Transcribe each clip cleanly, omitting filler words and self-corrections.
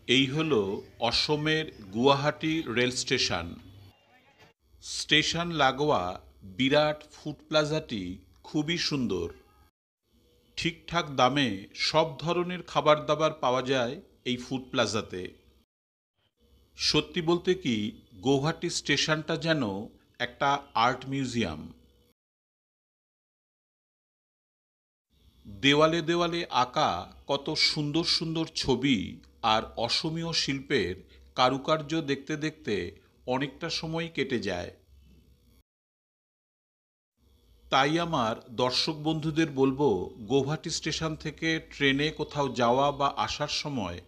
এই হলো অসমের গুয়াহাটি রেল স্টেশন। স্টেশন লাগোয়া বিরাট ফুড প্লাজাটি খুবই সুন্দর। ঠিকঠাক দামে সব ধরনের খাবার দাবার পাওয়া যায় এই ফুড প্লাজাতে। সত্যি বলতে কি, গৌহাটি স্টেশনটা যেন একটা আর্ট মিউজিয়াম। দেওয়ালে দেওয়ালে আঁকা কত সুন্দর সুন্দর ছবি আর অসমীয় শিল্পের কারুকার্য দেখতে দেখতে অনেকটা সময় কেটে যায়। তাই আমার দর্শক বন্ধুদের বলবো, গৌহাটি স্টেশন থেকে ট্রেনে কোথাও যাওয়া বা আসার সময়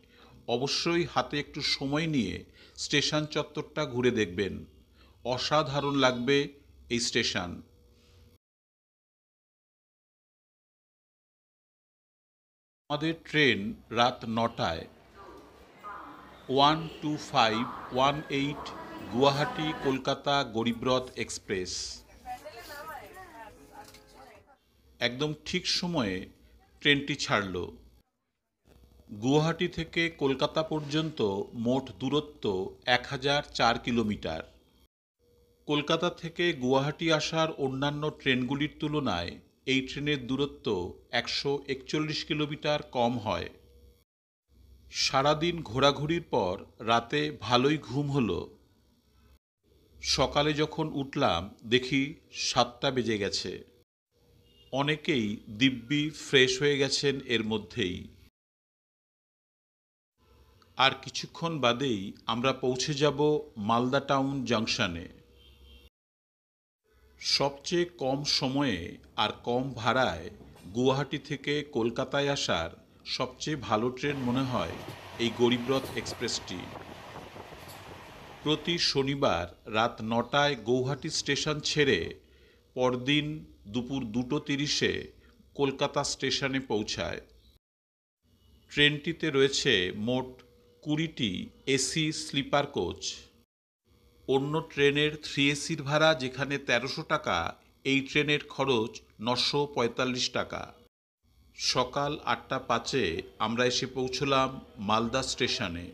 অবশ্যই হাতে একটু সময় নিয়ে স্টেশন চত্বরটা ঘুরে দেখবেন। অসাধারণ লাগবে এই স্টেশন। আমাদের ট্রেন রাত ৯টায়, 12518 গুয়াহাটি কলকাতা গরিবরথ এক্সপ্রেস। একদম ঠিক সময়ে ট্রেনটি ছাড়ল। গুয়াহাটি থেকে কলকাতা পর্যন্ত মোট দূরত্ব 1004 কিলোমিটার। কলকাতা থেকে গুয়াহাটি আসার অন্যান্য ট্রেনগুলির তুলনায় এই ট্রেনের দূরত্ব 141 কিলোমিটার কম হয়। সারাদিন ঘোরাঘুরির পর রাতে ভালোই ঘুম হলো। সকালে যখন উঠলাম দেখি 7টা বেজে গেছে। অনেকেই দিব্যি ফ্রেশ হয়ে গেছেন এর মধ্যেই। আর কিছুক্ষণ বাদেই আমরা পৌঁছে যাব মালদা টাউন জাংশনে। সবচেয়ে কম সময়ে আর কম ভাড়ায় গুয়াহাটি থেকে কলকাতায় আসার সবচেয়ে ভালো ট্রেন মনে হয় এই গরিবরথ এক্সপ্রেসটি। প্রতি শনিবার রাত ৯টায় গৌহাটি স্টেশন ছেড়ে পরদিন দুপুর 2:30-এ কলকাতা স্টেশনে পৌঁছায়। ট্রেনটিতে রয়েছে মোট 20টি এসি স্লিপার কোচ। অন্য ট্রেনের 3 এসির ভাড়া যেখানে 1300 টাকা, এই ট্রেনের খরচ 945 টাকা। সকাল 8:05-এ আমরা এসে পৌঁছলাম মালদা স্টেশনে।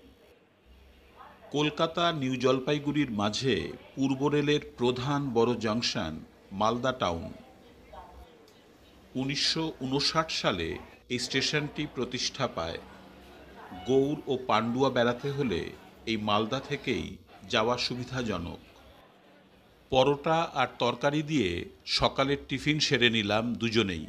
কলকাতা নিউ জলপাইগুড়ির মাঝে পূর্ব রেলের প্রধান বড় জাংশন মালদা টাউন। 1959 সালে এই স্টেশনটি প্রতিষ্ঠা পায়। গৌড় ও পান্ডুয়া বেড়াতে হলে এই মালদা থেকেই যাওয়া সুবিধাজনক। পরোটা আর তরকারি দিয়ে সকালের টিফিন সেরে নিলাম দুজনেই।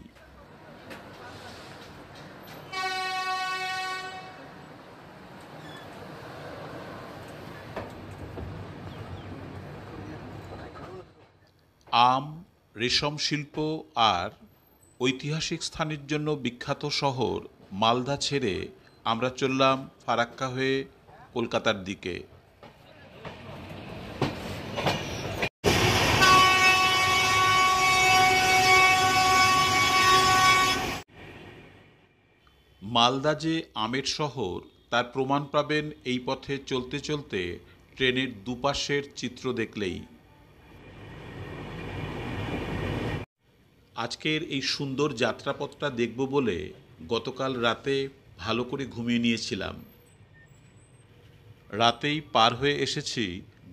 আম, রেশম শিল্প আর ঐতিহাসিক স্থানের জন্য বিখ্যাত শহর মালদা ছেড়ে আমরা চললাম ফারাক্কা হয়ে কলকাতার দিকে। মালদা যে আমের শহর তার প্রমাণ পাবেন এই পথে চলতে চলতে ট্রেনের দুপাশের চিত্র দেখলেই। আজকের এই সুন্দর যাত্রাপথটা দেখব বলে গতকাল রাতে ভালো করে ঘুমিয়ে নিয়েছিলাম। রাতেই পার হয়ে এসেছি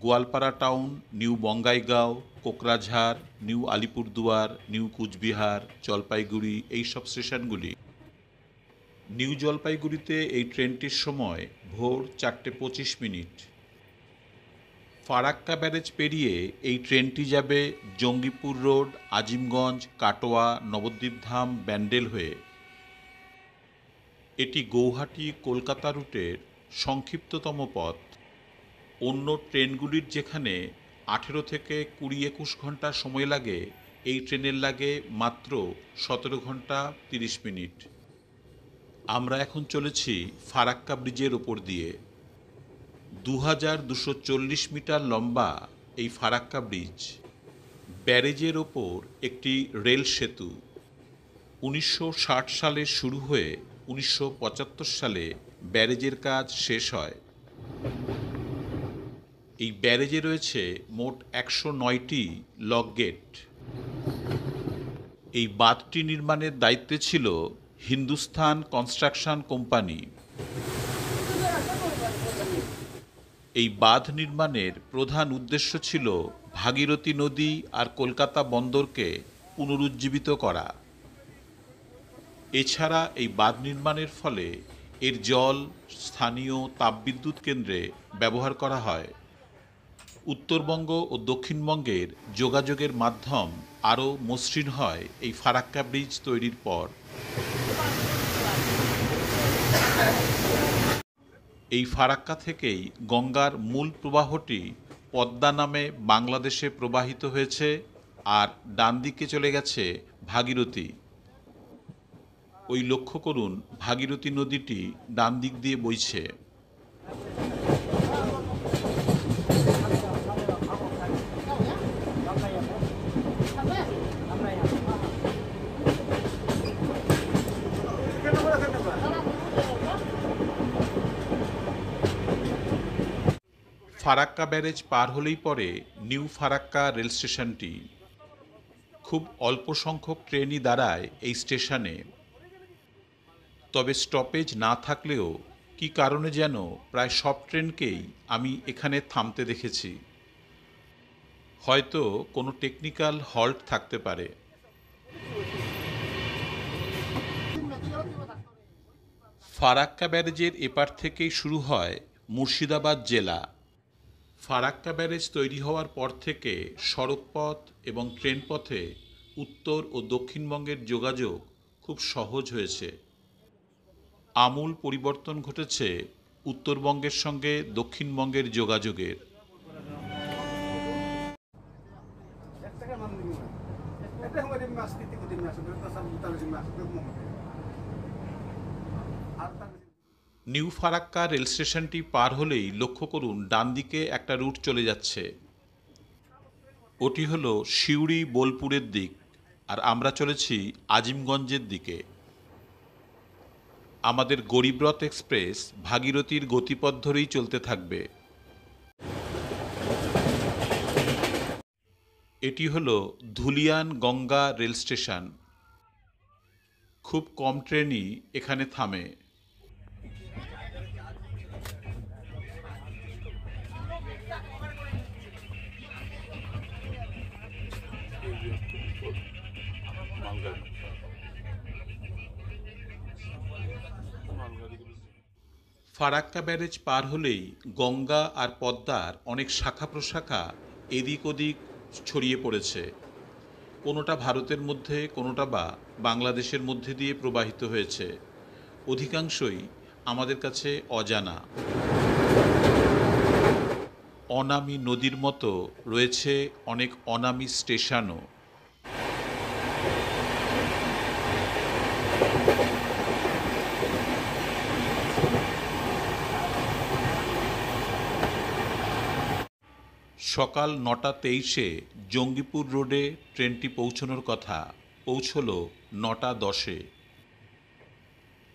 Goalpara town, new Bongaigaon, Kokrajhar, new Alipurduar, new Cooch Behar, Jalpaiguri, এইসব স্টেশনগুলি। নিউ জলপাইগুড়িতে এই ট্রেনটির সময় ভোর 4:25। ফারাক্কা ব্যারেজ পেরিয়ে এই ট্রেনটি যাবে জঙ্গিপুর রোড, আজিমগঞ্জ, কাটোয়া, নবদ্বীপধাম, ব্যান্ডেল হয়ে। এটি গৌহাটি কলকাতা রুটের সংক্ষিপ্ততম পথ। অন্য ট্রেনগুলির যেখানে 18 থেকে 20-21 ঘন্টা সময় লাগে, এই ট্রেনের লাগে মাত্র 17 ঘন্টা 30 মিনিট। আমরা এখন চলেছি ফারাক্কা ব্রিজের ওপর দিয়ে। 2240 মিটার লম্বা এই ফারাক্কা ব্রিজ। ব্যারেজের ওপর একটি রেল সেতু। 1960 সালে শুরু হয়ে 1975 সালে ব্যারেজের কাজ শেষ হয়। এই ব্যারেজে রয়েছে মোট 109টি লক গেট। এই বাঁধটি নির্মাণের দায়িত্বে ছিল হিন্দুস্তান কনস্ট্রাকশন কোম্পানি। এই বাঁধ নির্মাণের প্রধান উদ্দেশ্য ছিল ভাগীরথী নদী আর কলকাতা বন্দরকে পুনরুজ্জীবিত করা। এছাড়া এই বাঁধ নির্মাণের ফলে এর জল স্থানীয় তাপবিদ্যুৎ কেন্দ্রে ব্যবহার করা হয়। উত্তরবঙ্গ ও দক্ষিণবঙ্গের যোগাযোগের মাধ্যম আরও মসৃণ হয় এই ফারাক্কা ব্রিজ তৈরির পর। এই ফারাক্কা থেকেই গঙ্গার মূল প্রবাহটি পদ্মা নামে বাংলাদেশে প্রবাহিত হয়েছে, আর ডান দিকে চলে গেছে ভাগীরথী। ওই লক্ষ্য করুন, ভাগীরথী নদীটি ডান দিক দিয়ে বইছে। ফারাক্কা ব্যারেজ পার হলেই পরে নিউ ফারাক্কা রেল স্টেশনটি। খুব অল্প সংখ্যক ট্রেনই দাঁড়ায় এই স্টেশনে, তবে স্টপেজ না থাকলেও কি কারণে যেন প্রায় সব ট্রেনকেই আমি এখানে থামতে দেখেছি। হয়তো কোনো টেকনিক্যাল হল্ট থাকতে পারে। ফারাক্কা ব্যারেজের এপার থেকেই শুরু হয় মুর্শিদাবাদ জেলা। ফারাক্কা ব্যারেজ তৈরি হওয়ার পর থেকে সড়কপথ এবং ট্রেন পথে উত্তর ও দক্ষিণবঙ্গের যোগাযোগ খুব সহজ হয়েছে। আমূল পরিবর্তন ঘটেছে উত্তরবঙ্গের সঙ্গে দক্ষিণবঙ্গের যোগাযোগের। নিউ ফারাক্কা রেল স্টেশনটি পার হলেই লক্ষ্য করুন, ডান দিকে একটা রুট চলে যাচ্ছে। ওটি হলো সিউড়ি বোলপুরের দিক, আর আমরা চলেছি আজিমগঞ্জের দিকে। আমাদের গরিবরথ এক্সপ্রেস ভাগীরথীর গতিপথ ধরেই চলতে থাকবে। এটি হলো ধুলিয়ান গঙ্গা রেল স্টেশন। খুব কম ট্রেনই এখানে থামে। ফারাক্কা ব্যারেজ পার হলেই গঙ্গা আর পদ্মার অনেক শাখা প্রশাখা এদিক ওদিক ছড়িয়ে পড়েছে। কোনোটা ভারতের মধ্যে, কোনোটা বা বাংলাদেশের মধ্যে দিয়ে প্রবাহিত হয়েছে। অধিকাংশই আমাদের কাছে অজানা। অনামী নদীর মতো রয়েছে অনেক অনামী স্টেশনও। সকাল ৯:২৩ জঙ্গিপুর রোডে ট্রেনটি পৌঁছানোর কথা, পৌঁছল ৯:১০।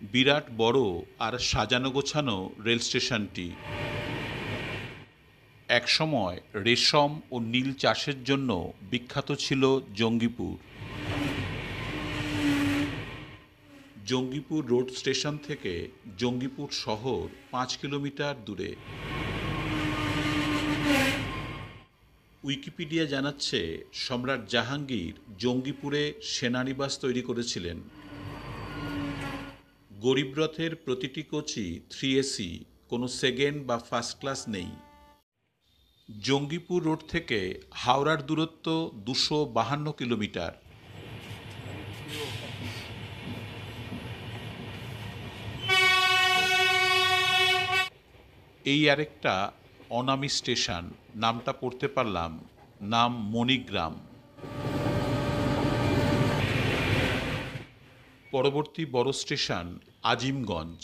বিরাট বড় আর সাজানো গোছানো রেল স্টেশনটি। একসময় রেশম ও নীল চাষের জন্য বিখ্যাত ছিল জঙ্গিপুর। জঙ্গিপুর রোড স্টেশন থেকে জঙ্গিপুর শহর ৫ কিলোমিটার দূরে। উইকিপিডিয়া জানাচ্ছে, সম্রাট জাহাঙ্গীর জঙ্গিপুরে সেনানিবাস তৈরি করেছিলেন। গরিবরথের প্রতিটি কোচই 3AC, কোনো সেকেন্ড বা ফার্স্ট ক্লাস নেই। জঙ্গিপুর রোড থেকে হাওড়ার দূরত্ব ২৫২ কিলোমিটার। এই আরেকটা অনামী স্টেশন, নামটা পড়তে পারলাম, নাম মণিগ্রাম। পরবর্তী বড় স্টেশন আজিমগঞ্জ।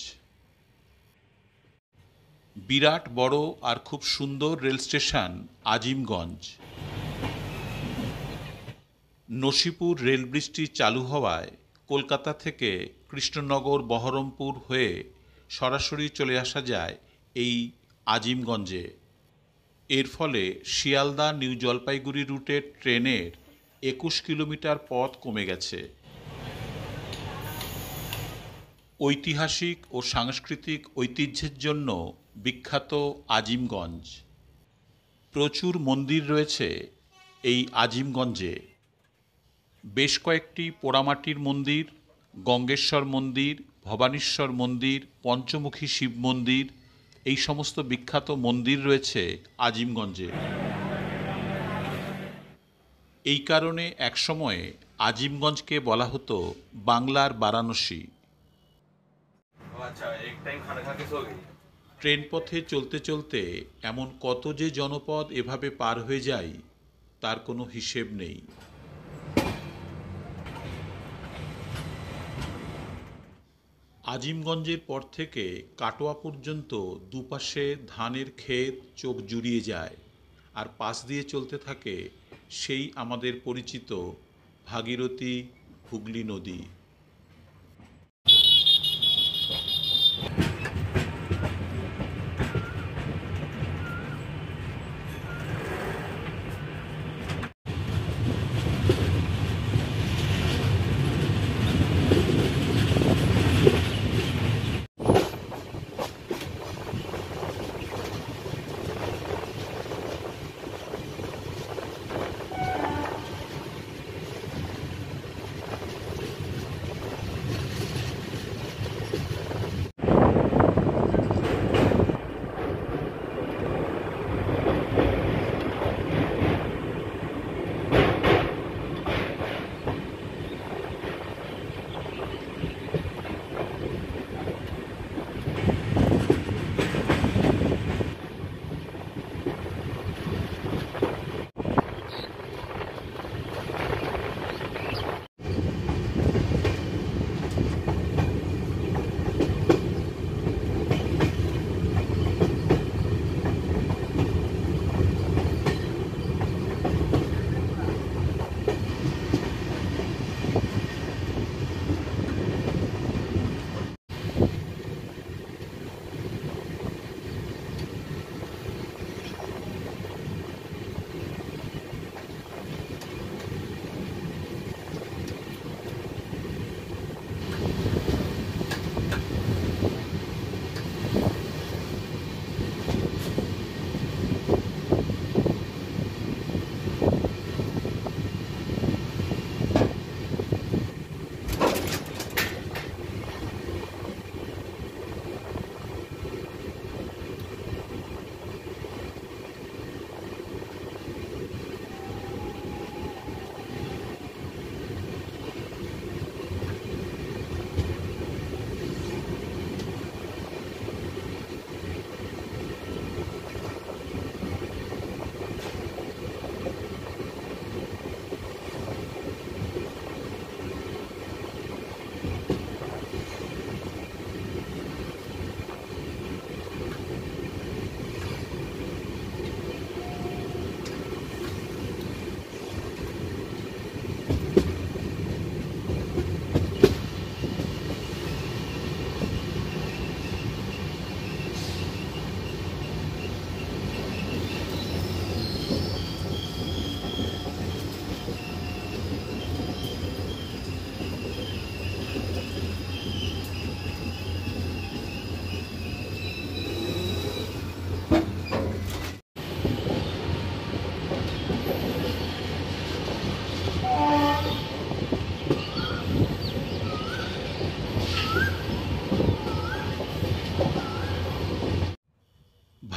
বিরাট বড় আর খুব সুন্দর rail station Azimganj. Nasipur rail ব্রিজটি চালু হওয়ায় কলকাতা থেকে কৃষ্ণনগর বহরমপুর হয়ে সরাসরি চলে আসা যায় এই আজিমগঞ্জে। এর ফলে শিয়ালদা নিউ জলপাইগুড়ি রুটের ট্রেনের ২১ কিলোমিটার পথ কমে গেছে। ঐতিহাসিক ও সাংস্কৃতিক ঐতিহ্যের জন্য বিখ্যাত আজিমগঞ্জ। প্রচুর মন্দির রয়েছে এই আজিমগঞ্জে। বেশ কয়েকটি পোড়ামাটির মন্দির, গঙ্গেশ্বর মন্দির, ভবানীশ্বর মন্দির, পঞ্চমুখী শিব মন্দির, এই সমস্ত বিখ্যাত মন্দির রয়েছে আজিমগঞ্জে। এই কারণে একসময়ে আজিমগঞ্জকে বলা হতো বাংলার বারাণসী। ট্রেন পথে চলতে চলতে এমন কত যে জনপদ এভাবে পার হয়ে যায় তার কোনো হিসেব নেই। আজিমগঞ্জের পর থেকে কাটোয়া পর্যন্ত দুপাশে ধানের ক্ষেত চোখ জুড়িয়ে যায়, আর পাশ দিয়ে চলতে থাকে সেই আমাদের পরিচিত ভাগীরথী হুগলি নদী।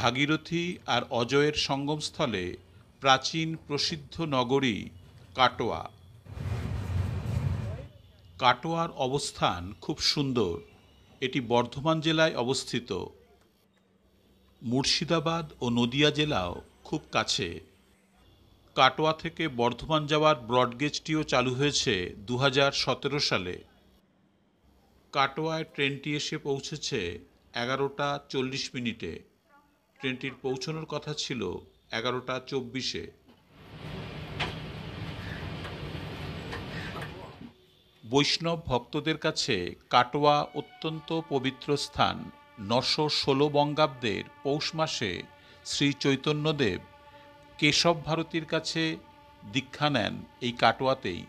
ভাগীরথী আর অজয়ের সঙ্গমস্থলে প্রাচীন প্রসিদ্ধ নগরী কাটোয়া। কাটোয়ার অবস্থান খুব সুন্দর। এটি বর্ধমান জেলায় অবস্থিত। মুর্শিদাবাদ ও নদিয়া জেলাও খুব কাছে। কাটোয়া থেকে বর্ধমান যাওয়ার ব্রডগেজটিও চালু হয়েছে 2017 সালে। কাটোয়ায় ট্রেনটি এসে পৌঁছেছে 11টা 40 মিনিটে। ট্রেনটির পৌঁছানোর কথা ছিল 11টা 24-এ। বৈষ্ণব ভক্তদের কাছে কাটোয়া অত্যন্ত পবিত্র স্থান। 916 বঙ্গাব্দের পৌষ মাসে শ্রী চৈতন্যদেব কেশব ভারতীর কাছে দীক্ষা নেন এই কাটোয়াতেই।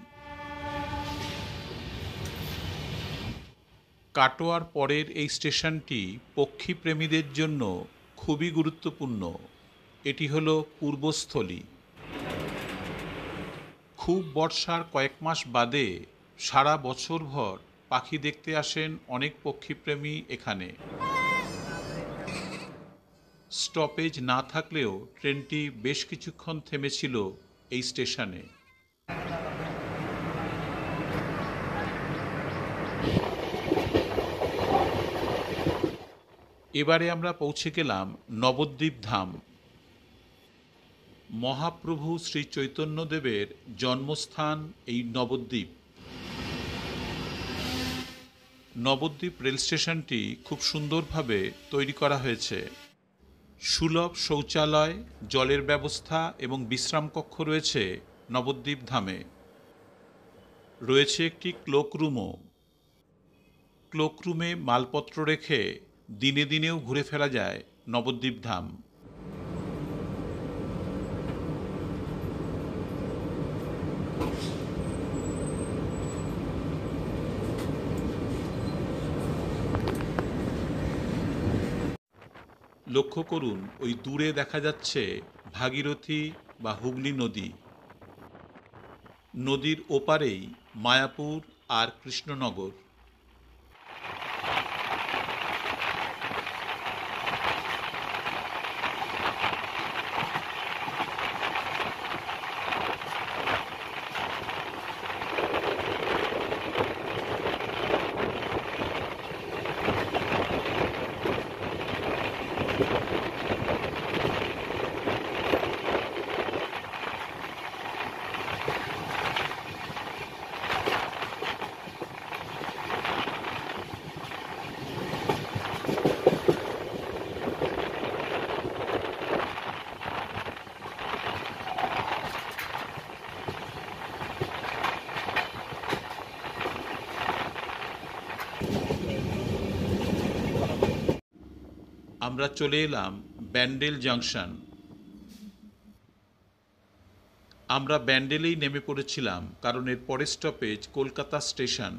কাটোয়ার পরের এই স্টেশনটি পক্ষীপ্রেমীদের জন্য খুবই গুরুত্বপূর্ণ। এটি হলো পূর্বস্থলী। খুব বর্ষার কয়েক মাস বাদে সারা বছরভর পাখি দেখতে আসেন অনেক পক্ষীপ্রেমী এখানে। স্টপেজ না থাকলেও ট্রেনটি বেশ কিছুক্ষণ থেমেছিল এই স্টেশনে। এবারে আমরা পৌঁছে গেলাম নবদ্বীপ ধাম। মহাপ্রভু শ্রী চৈতন্যদেবের জন্মস্থান এই নবদ্বীপ। নবদ্বীপ রেল স্টেশনটি খুব সুন্দরভাবে তৈরি করা হয়েছে। সুলভ শৌচালয়, জলের ব্যবস্থা এবং বিশ্রাম কক্ষ রয়েছে নবদ্বীপ ধামে। রয়েছে একটি ক্লোকরুমও। ক্লোকরুমে মালপত্র রেখে দিনে দিনেও ঘুরে ফেরা যায় নবদ্বীপ ধাম। লক্ষ্য করুন, ওই দূরে দেখা যাচ্ছে ভাগীরথী বা হুগলি নদী। নদীর ওপারেই মায়াপুর আর কৃষ্ণনগর। আমরা চলে এলাম ব্যান্ডেল জাংশন। আমরা ব্যান্ডেলেই নেমে পড়েছিলাম, কারণ এর পরের স্টপেজ কলকাতা স্টেশন।